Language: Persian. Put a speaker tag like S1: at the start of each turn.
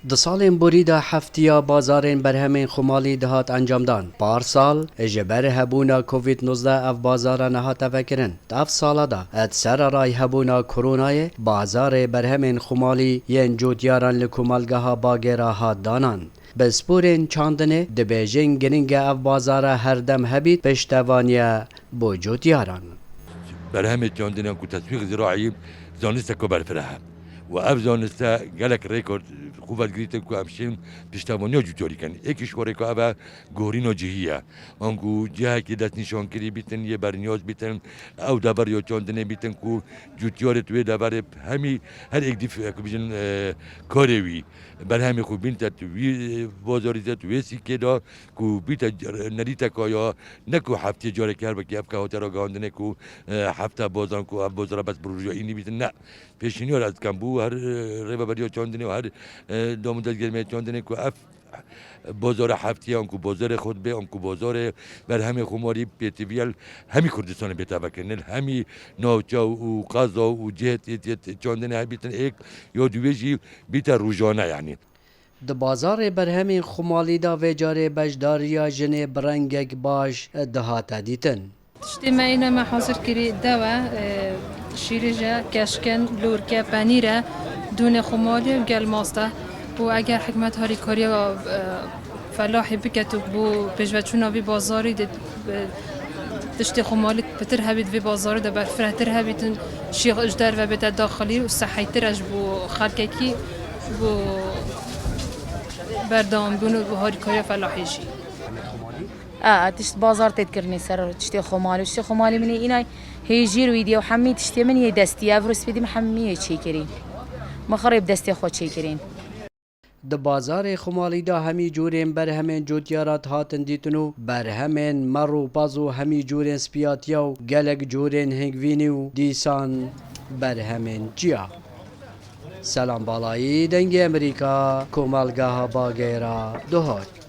S1: د سالên borî de heftiya bazarên berhemên Xumalî dihat encamdan. Parsal ji ber hebûna Covid-19 ev bazara nehate vekirin. Ev sala da et sererayê hebûna koronayê bazarê berhemên Xumalî yên cotyaran li komelgeha Bagêra hat danan. Bi sporên çandinê dibêjin giring e ev bazara herdem hebît piştevaniye bo cotyaran.
S2: برهمت چاندنان کو تسویق زراعی زانسته کو برفره و اف زانسته گلک ریکورد خوبت گریتن کو امشین پشتوانی جوتوری کن یکیش کوره کو اف گورین و جهیه آنکو جهه که دست نشان کری بیتن یه برنیاز بیتن او دبر یا چاندنه بیتن کو جوتیاره توی دبر همی هر یک دیف کو بیشن کاری وی بر همی خوب بین توی بازاری توی سیکه دا کو بیت ندیت کایا نکو هفته جاره کر بکی اف که هاترا گاندنه کو هفته بازار کو اف بازار بس بروجا اینی بیتن نه پیشینی ها از کمبو هر ریبا بریا چاندنه و هر دامودت گرمه چاندنه کو اف بازار هفتی آنکو بازار خود به آنکو بازار بر همه خماری پیتویل همی کردستان بیتا بکنن همی ناوچا و قضا و جهت چاندنه بیتن ایک یا دویجی بیتا روزانه یعنی
S1: د بازار برهمین خمالی دا و جاره بجداریا جنه برنگک باش دهات دیتن.
S3: تشتی ما اینا ما حاضر کری دوا شیرجه کشکن لورکه پنیره دون خمالی و گل ماسته و اگر حکمت هاری کاری و فلاحی بکتو بو پیشوچونا بی بازاری تشتی خمالی بتر هبید بی بازاری ده برفرهتر هبیدن شیخ اجدر و بیت داخلی و صحیتر اج بو خلقکی بو بردام بونو بو هاری کاری فلاحیشی
S4: تشت بازار تذكرني سر تشتي خمالي مني إناي هيجير ويديو حمي تشتي مني دستي أفرس بدي محمية شيكرين مخرب دستي خود شيكرين
S1: د بازار خمالی دا همی جورین برهمین جوتیارات هاتن دیتنو برهمین مرو بازو همی جورین سپیاتیاو گلک جورین هنگوینیو دیسان برهمین جیا سلام بالایی دنگ امریکا کومالگاه باگیرا دوهات